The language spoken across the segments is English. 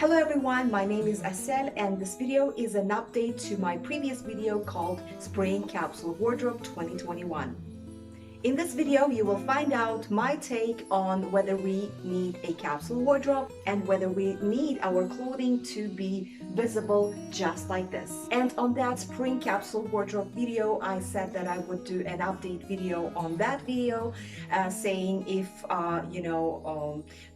Hello everyone, my name is Asel and this video is an update to my previous video called Spring Capsule Wardrobe 2021. In this video, you will find out my take on whether we need a capsule wardrobe and whether we need our clothing to be visible just like this. And on that Spring Capsule Wardrobe video, I said that I would do an update video on that video saying if,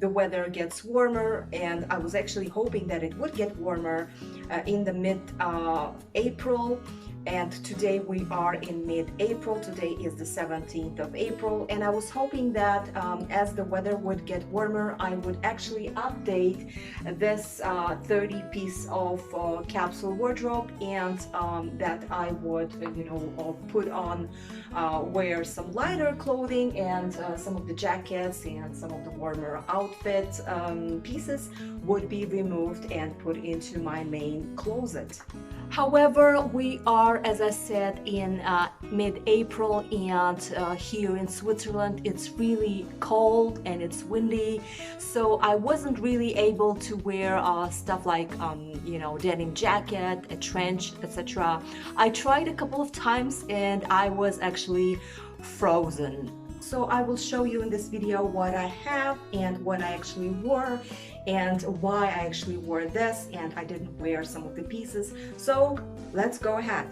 the weather gets warmer, and I was actually hoping that it would get warmer in the mid-April. And today we are in mid-April. Today is the 17th of April, and I was hoping that as the weather would get warmer, I would actually update this 30-piece of capsule wardrobe, and that I would, put on, wear some lighter clothing, and some of the jackets and some of the warmer outfit pieces would be removed and put into my main closet. However, we are, as I said, in mid-April, and here in Switzerland it's really cold and it's windy, so I wasn't really able to wear stuff like denim jacket, a trench, etc. I tried a couple of times and I was actually frozen. So I will show you in this video what I have and what I actually wore and why I actually wore this and I didn't wear some of the pieces. So let's go ahead.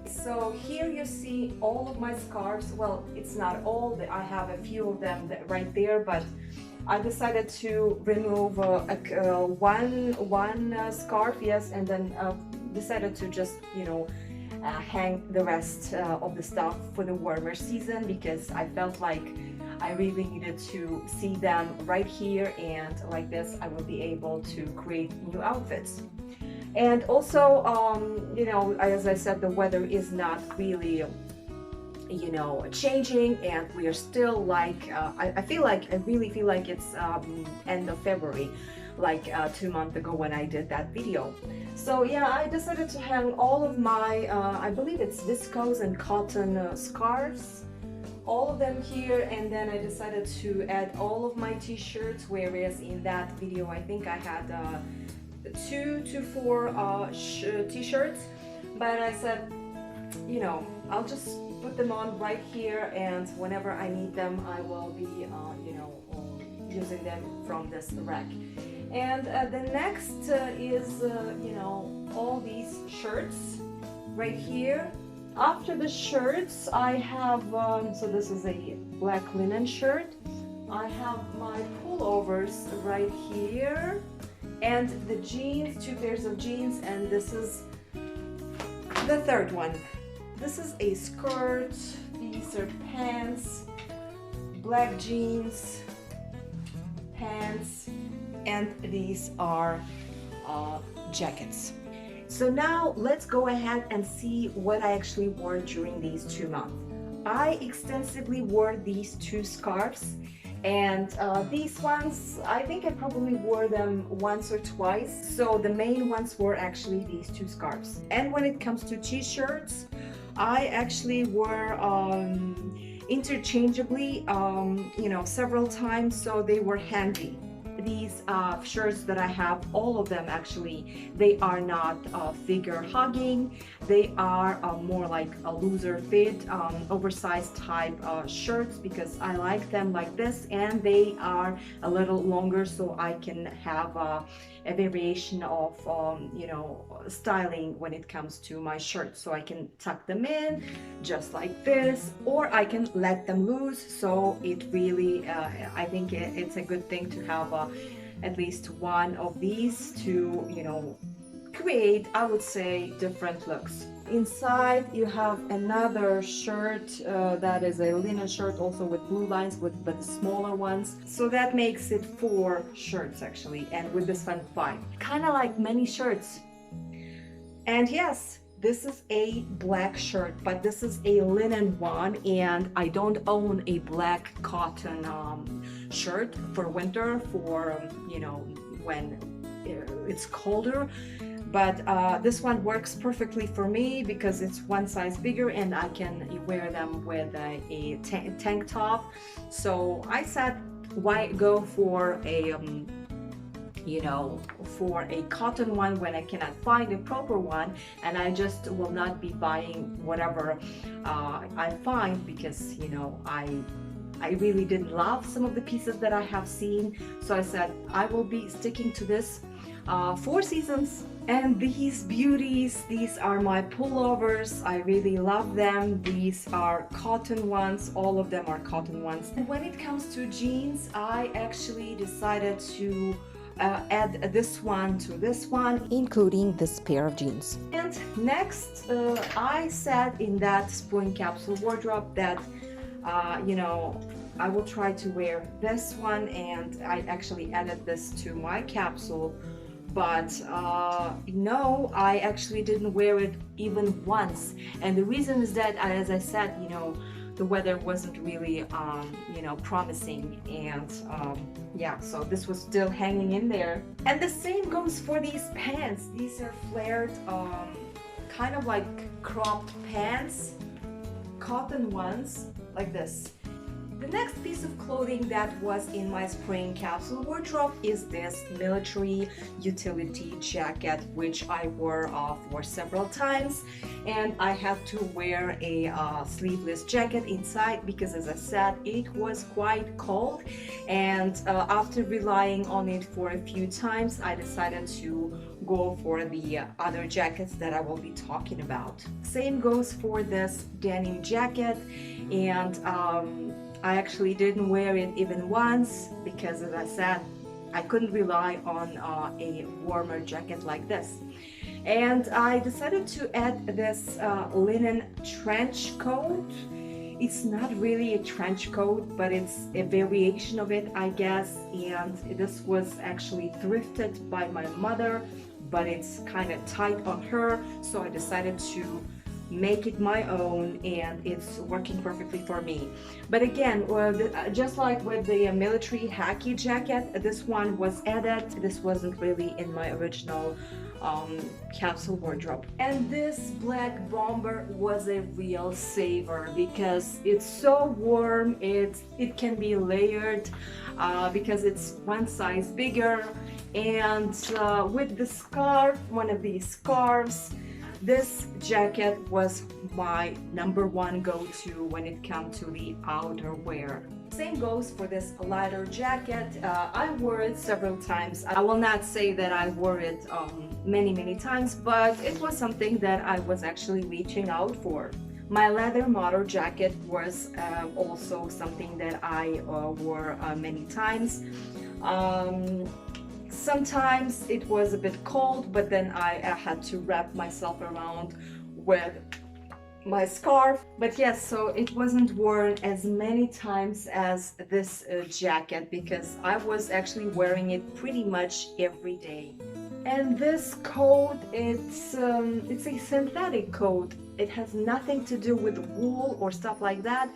So here you see all of my scarves. Well, it's not all, I have a few of them right there, but I decided to remove one scarf, yes, and then decided to just, hang the rest of the stuff for the warmer season, because I felt like I really needed to see them right here, and like this I will be able to create new outfits. And also, as I said, the weather is not really changing, and we are still like I really feel like it's end of February, like 2 months ago when I did that video. So yeah, I decided to hang all of my I believe it's viscose and cotton scarves, all of them here, and then I decided to add all of my t-shirts, whereas in that video I think I had 2 to 4 t-shirts, but I said, I'll just put them on right here, and whenever I need them I will be using them from this rack. And the next is all these shirts right here. After the shirts I have so this is a black linen shirt. I have my pullovers right here, and the jeans, 2 pairs of jeans, and this is the third one. This is a skirt, these are pants, black jeans, pants, and these are jackets. So now let's go ahead and see what I actually wore during these 2 months. I extensively wore these 2 scarves, and these ones, I think I probably wore them once or twice. So the main ones were actually these 2 scarves. And when it comes to t-shirts, I actually wore interchangeably, several times, so they were handy. These shirts that I have, all of them actually, they are not figure hugging. They are more like a looser fit, oversized type shirts, because I like them like this, and they are a little longer, so I can have a variation of styling when it comes to my shirts. So I can tuck them in just like this, or I can let them loose. So it really I think it's a good thing to have at least one of these to create, I would say, different looks. Inside you have another shirt that is a linen shirt, also with blue lines, but the smaller ones, so that makes it 4 shirts actually, and with this one 5, kind of like many shirts. And yes, this is a black shirt, but this is a linen one, and I don't own a black cotton shirt for winter, for when it's colder. But this one works perfectly for me because it's one size bigger, and I can wear them with a tank top. So I said, why go for a you know, for a cotton one when I cannot find a proper one, and I just will not be buying whatever I find, because, you know, I really didn't love some of the pieces that I have seen. So I said I will be sticking to this 4 seasons. And these beauties, these are my pullovers. I really love them. These are cotton ones. All of them are cotton ones. And when it comes to jeans, I actually decided to add this one to this one, including this pair of jeans. And next, I said in that spring capsule wardrobe that you know, I will try to wear this one, and I actually added this to my capsule. But no, I actually didn't wear it even once. And the reason is that, as I said, you know, the weather wasn't really, you know, promising. And yeah, so this was still hanging in there. And the same goes for these pants. These are flared, kind of like cropped pants, cotton ones, like this. The next piece of clothing that was in my spring capsule wardrobe is this military utility jacket, which I wore for several times, and I had to wear a sleeveless jacket inside because, as I said, it was quite cold. And after relying on it for a few times, I decided to go for the other jackets that I will be talking about. Same goes for this denim jacket, and I actually didn't wear it even once because, as I said, I couldn't rely on a warmer jacket like this. And I decided to add this linen trench coat. It's not really a trench coat, but it's a variation of it, I guess. And this was actually thrifted by my mother, but it's kind of tight on her, so I decided to make it my own, and it's working perfectly for me. But again, just like with the military khaki jacket, this one was added. This wasn't really in my original capsule wardrobe. And this black bomber was a real saver because it's so warm. It can be layered because it's one size bigger, and with the scarf, one of these scarves, this jacket was my #1 go-to when it comes to the outerwear. Same goes for this lighter jacket. I wore it several times. I will not say that I wore it many times, but it was something that I was actually reaching out for. My leather motor jacket was also something that I wore many times. Sometimes it was a bit cold, but then I had to wrap myself around with my scarf. But yes, so it wasn't worn as many times as this jacket because I was actually wearing it pretty much every day. And this coat, it's a synthetic coat. It has nothing to do with wool or stuff like that,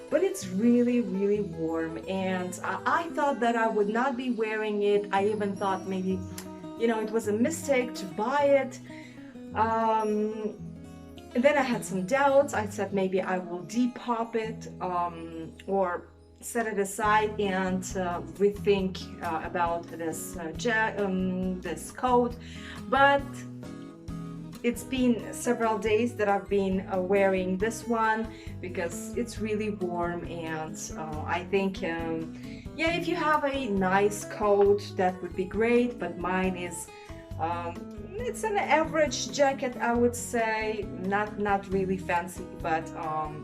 but it's really warm, and I thought that I would not be wearing it. I even thought maybe, you know, it was a mistake to buy it. And then I had some doubts. I said maybe I will depop it or set it aside and rethink about this this coat. But it's been several days that I've been wearing this one because it's really warm, and I think yeah, if you have a nice coat that would be great, but mine is it's an average jacket, I would say. Not really fancy, but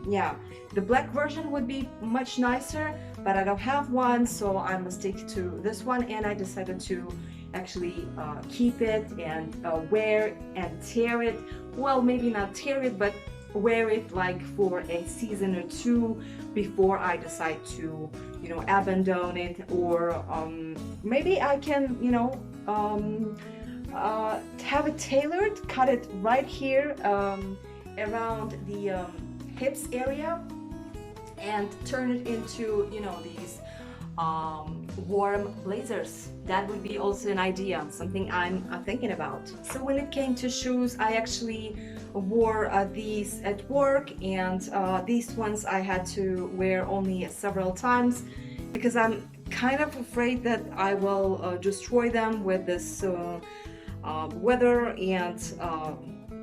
yeah, the black version would be much nicer, but I don't have one, so I must stick to this one. And I decided to actually keep it and wear and tear it. Well, maybe not tear it, but wear it like for a season or two before I decide to, you know, abandon it, or maybe I can, you know, have it tailored, cut it right here around the hips area, and turn it into, you know, these warm blazers. That would be also an idea, something I'm thinking about. So when it came to shoes, I actually wore these at work, and these ones I had to wear only several times because I'm kind of afraid that I will destroy them with this weather, and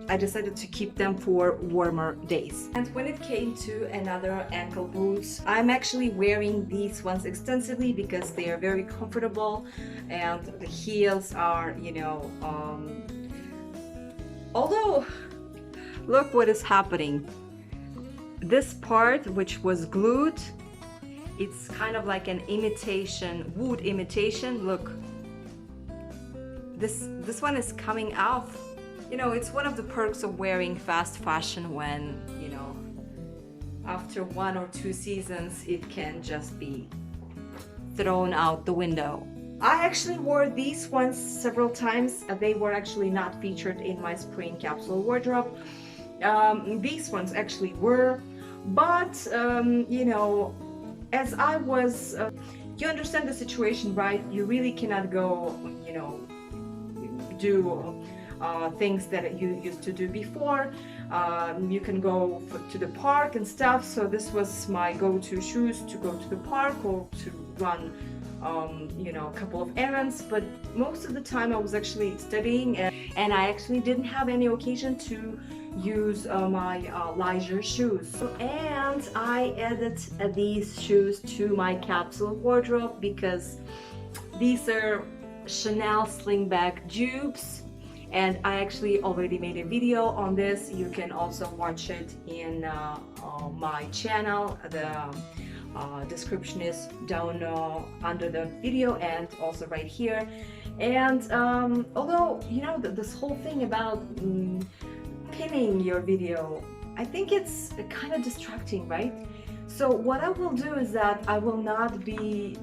I decided to keep them for warmer days. And when it came to another ankle boots, I'm actually wearing these ones extensively because they are very comfortable and the heels are, you know, although look what is happening. This part, which was glued, it's kind of like an imitation, wood imitation. Look, this one is coming off. You know, it's one of the perks of wearing fast fashion when, you know, after 1 or 2 seasons, it can just be thrown out the window. I actually wore these ones several times. They were actually not featured in my spring capsule wardrobe. These ones actually were, but you know, as I was, you understand the situation, right? You really cannot go, you know, do things that you used to do before. You can go to the park and stuff, so this was my go-to shoes to go to the park or to run you know, a couple of errands. But most of the time I was actually studying, and I actually didn't have any occasion to use my leisure shoes. And I added these shoes to my capsule wardrobe because these are Chanel slingback dupes, and I actually already made a video on this. You can also watch it in my channel. The description is down under the video and also right here. And although, you know, this whole thing about pinning your video, I think it's kind of distracting, right? So what I will do is that I will not be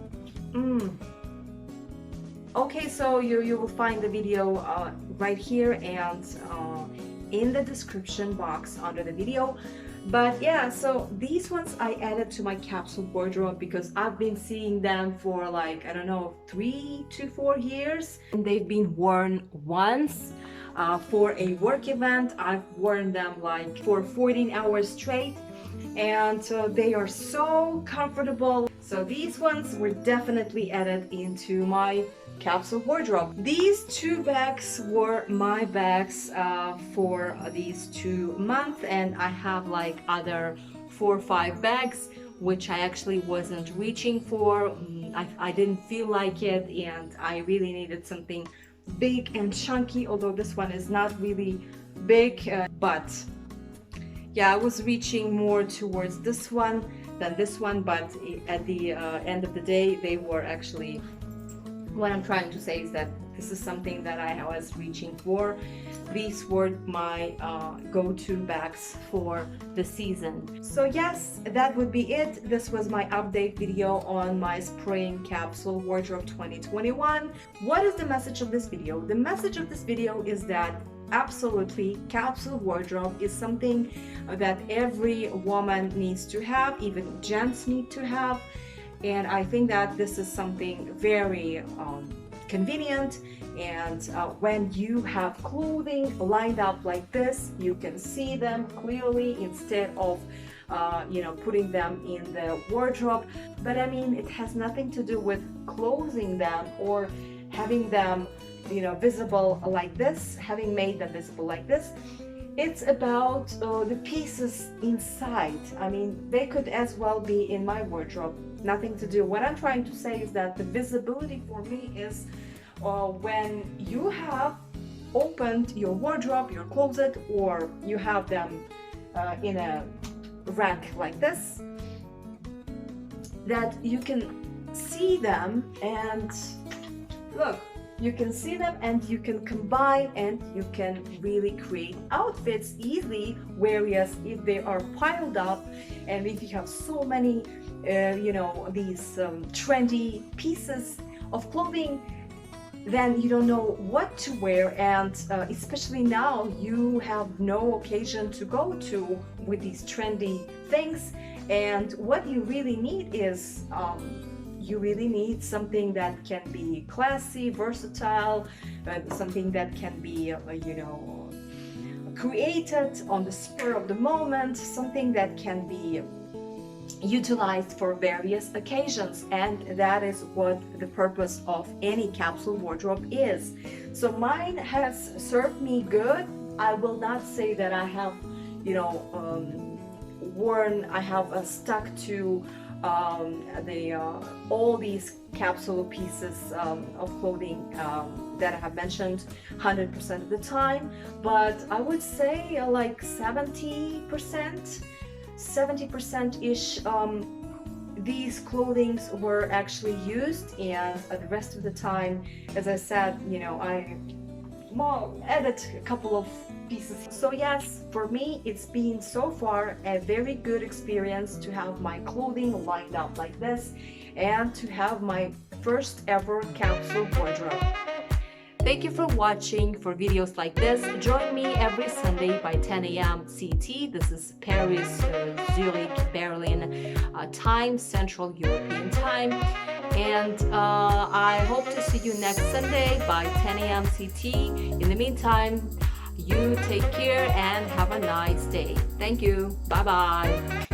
okay, so you will find the video right here and in the description box under the video. But yeah, so these ones I added to my capsule wardrobe because I've been seeing them for like, I don't know, 3 to 4 years, and they've been worn once for a work event. I've worn them like for 14 hours straight, and they are so comfortable. So these ones were definitely added into my capsule wardrobe. These 2 bags were my bags for these 2 months, and I have like other 4 or 5 bags which I actually wasn't reaching for. I didn't feel like it, and I really needed something big and chunky, although this one is not really big, but yeah, I was reaching more towards this one than this one. But at the end of the day, they were actually, what I'm trying to say is that this is something that I was reaching for. These were my go-to bags for the season. So yes, that would be it. This was my update video on my Spring Capsule Wardrobe 2021. What is the message of this video? The message of this video is that absolutely, capsule wardrobe is something that every woman needs to have, even gents need to have. And I think that this is something very convenient. And when you have clothing lined up like this, you can see them clearly instead of you know, putting them in the wardrobe. But I mean, it has nothing to do with closing them or having them, you know, visible like this, having made them visible like this. It's about the pieces inside. I mean, they could as well be in my wardrobe. Nothing to do. What I'm trying to say is that the visibility for me is when you have opened your wardrobe, your closet, or you have them in a rack like this, that you can see them and look. You can see them and you can combine and you can really create outfits easily. Whereas if they are piled up and if you have so many, you know, these trendy pieces of clothing, then you don't know what to wear. And especially now, you have no occasion to go to with these trendy things. And what you really need is you really need something that can be classy, versatile, something that can be, you know, created on the spur of the moment, something that can be utilized for various occasions, and that is what the purpose of any capsule wardrobe is. So mine has served me good. I will not say that I have, you know, I have stuck to all these capsule pieces of clothing that I have mentioned 100% of the time, but I would say like 70%-ish these clothings were actually used, and the rest of the time, as I said, you know, I added a couple of pieces. So yes, for me it's been so far a very good experience to have my clothing lined up like this and to have my first ever capsule wardrobe. Thank you for watching. For videos like this, join me every Sunday by 10 a.m. CT. This is Paris, Zurich, Berlin time, Central European time. And I hope to see you next Sunday by 10 a.m. CT. In the meantime, you take care and have a nice day. Thank you. Bye-bye.